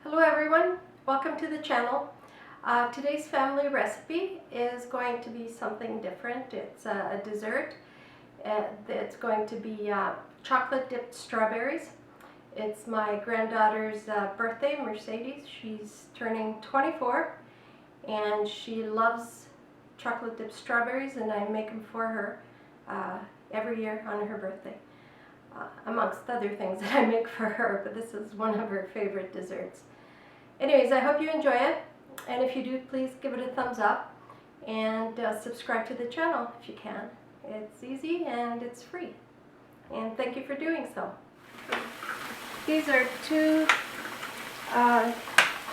Hello everyone, welcome to the channel. Today's family recipe is going to be something different. It's a dessert. It's going to be chocolate dipped strawberries. It's my granddaughter's birthday, Mercedes. She's turning 24 and she loves chocolate dipped strawberries, and I make them for her every year on her birthday. Amongst other things that I make for her, but this is one of her favorite desserts. Anyways, I hope you enjoy it, and if you do, please give it a thumbs up and subscribe to the channel if you can. It's easy and it's free, and thank you for doing so. These are two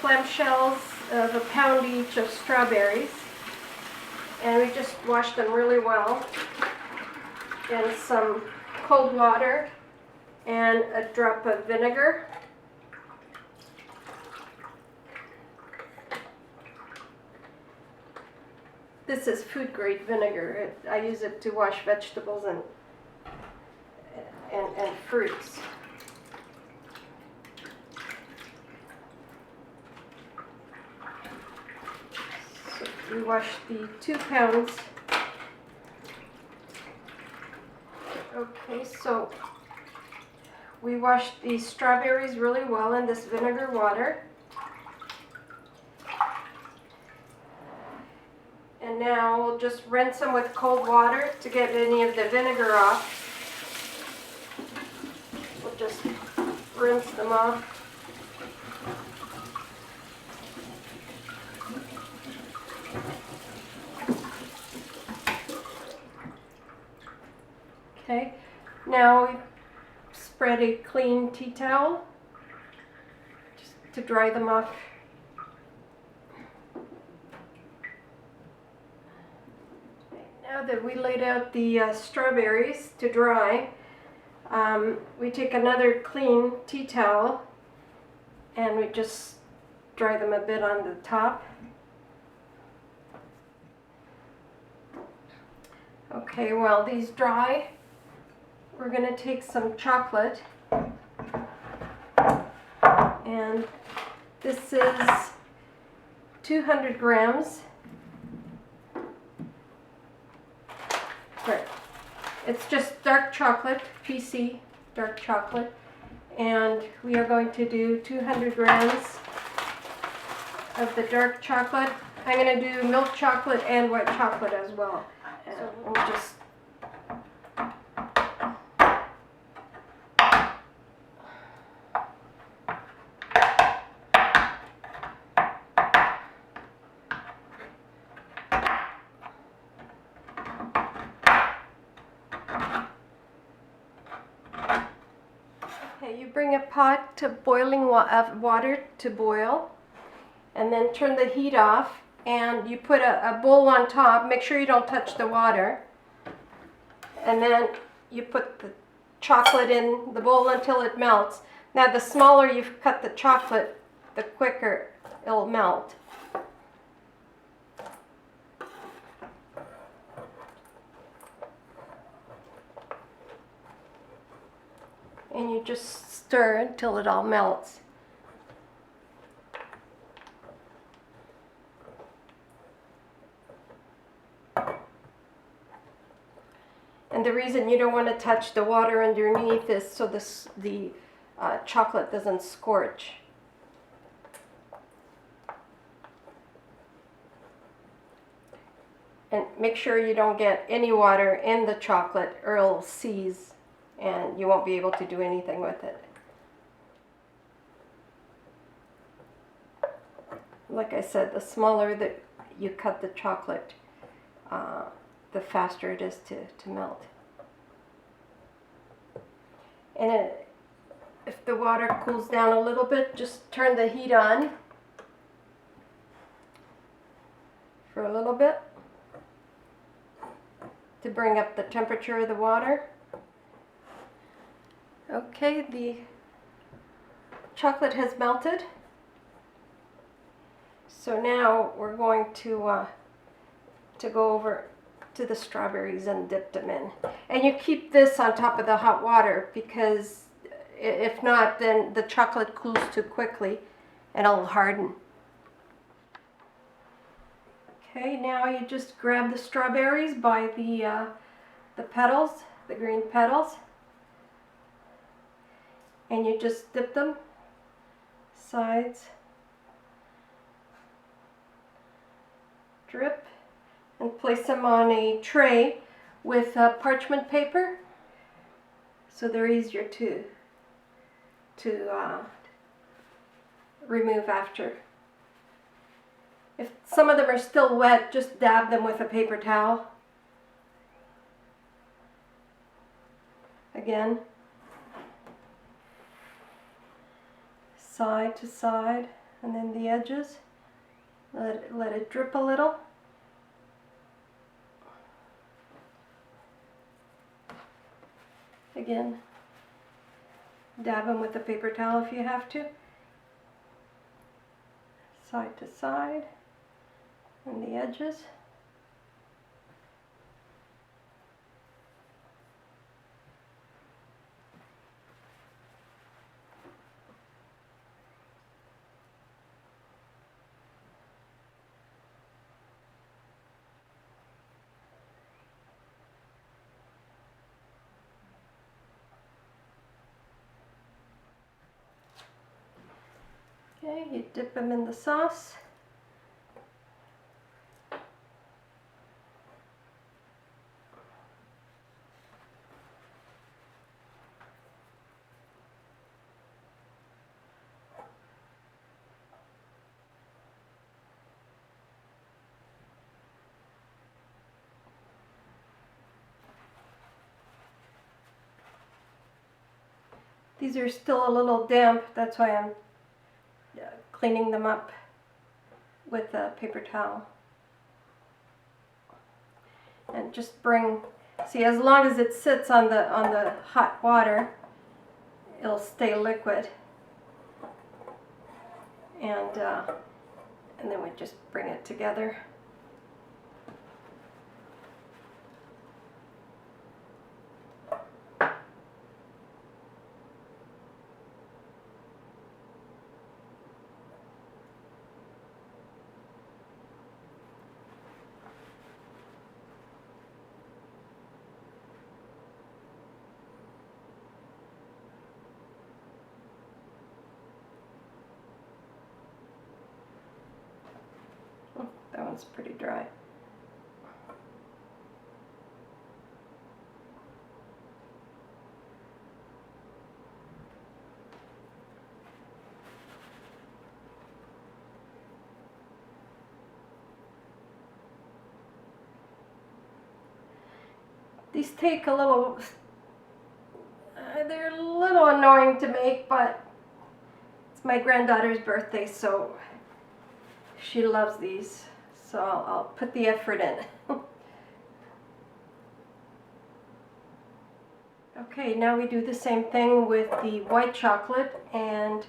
clamshells of a pound each of strawberries, and we just washed them really well in some cold water and a drop of vinegar. This is food grade vinegar. I use it to wash vegetables and fruits. So we wash the 2 pounds. Okay, so we washed the strawberries really well in this vinegar water. And now we'll just rinse them with cold water to get any of the vinegar off. We'll just rinse them off. Okay, now we spread a clean tea towel just to dry them off. Now that we laid out the strawberries to dry, we take another clean tea towel and we just dry them a bit on the top. Okay, while these dry, we're going to take some chocolate, and this is 200 grams. Right. It's just dark chocolate, PC dark chocolate, and we are going to do 200 grams of the dark chocolate. I'm going to do milk chocolate and white chocolate as well. So we'll just you bring a pot to boiling water to boil, and then turn the heat off, and you put a bowl on top. Make sure you don't touch the water, and then you put the chocolate in the bowl until it melts. Now the smaller you cut the chocolate, the quicker it'll melt. And you just stir until it all melts. And the reason you don't want to touch the water underneath is so the chocolate doesn't scorch. And make sure you don't get any water in the chocolate or it'll seize and you won't be able to do anything with it. Like I said, the smaller that you cut the chocolate, the faster it is to melt. And if the water cools down a little bit, just turn the heat on for a little bit to bring up the temperature of the water. Okay, the chocolate has melted. So now we're going to go over to the strawberries and dip them in. And you keep this on top of the hot water because if not, then the chocolate cools too quickly and it'll harden. Okay, now you just grab the strawberries by the petals, the green petals, and you just dip them sides, drip, and place them on a tray with parchment paper, so they're easier to remove after. If some of them are still wet, just dab them with a paper towel. Again, side to side, and then the edges. Let it drip a little. Again, dab them with a paper towel if you have to. Side to side, and the edges. Okay, you dip them in the sauce. These are still a little damp, that's why I'm cleaning them up with a paper towel. And just bring, see, as long as it sits on the hot water, it'll stay liquid. And then we just bring it together. That one's pretty dry. These take a little, they're a little annoying to make, but it's my granddaughter's birthday, so she loves these. So I'll put the effort in. Okay, now we do the same thing with the white chocolate and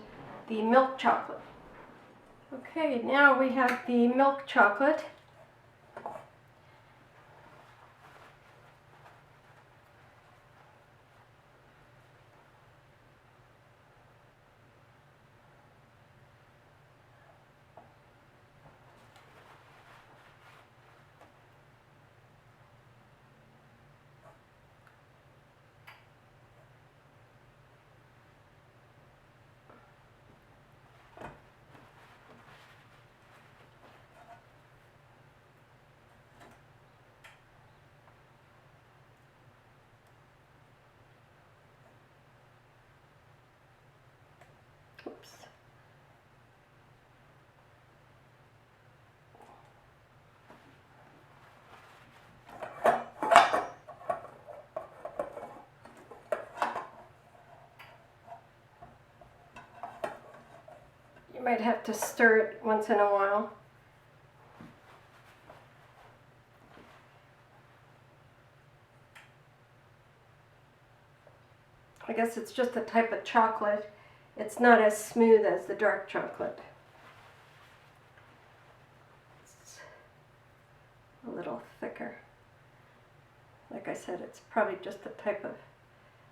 the milk chocolate. Okay, now we have the milk chocolate. Oops. You might have to stir it once in a while. I guess it's just a type of chocolate. It's not as smooth as the dark chocolate. It's a little thicker. Like I said, it's probably just a type of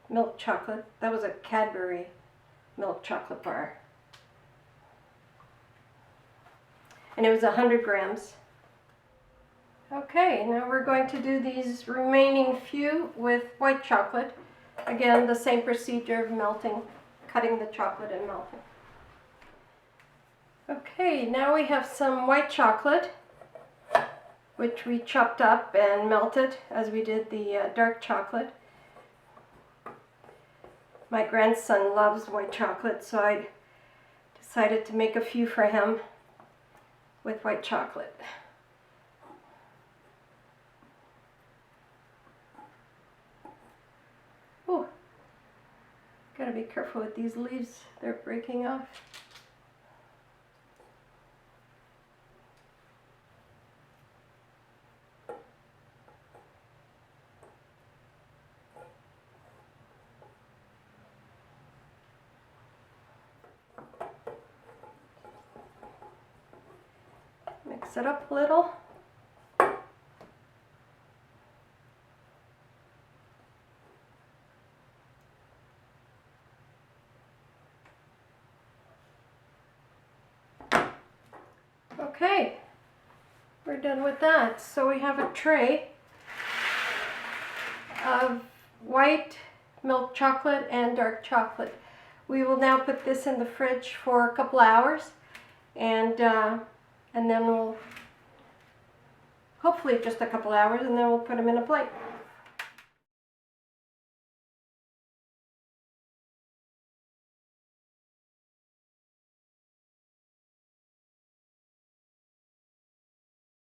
milk chocolate. That was a Cadbury milk chocolate bar. and it was 100 grams. Okay, now we're going to do these remaining few with white chocolate. Again, the same procedure of melting, cutting the chocolate and melting. Okay, now we have some white chocolate, which we chopped up and melted as we did the dark chocolate. My grandson loves white chocolate, so I decided to make a few for him with white chocolate. Oh, gotta be careful with these leaves, they're breaking off. Mix it up a little. Okay, we're done with that. So we have a tray of white milk chocolate and dark chocolate. We will now put this in the fridge for a couple hours, and then we'll, hopefully just a couple hours, and then we'll put them in a plate.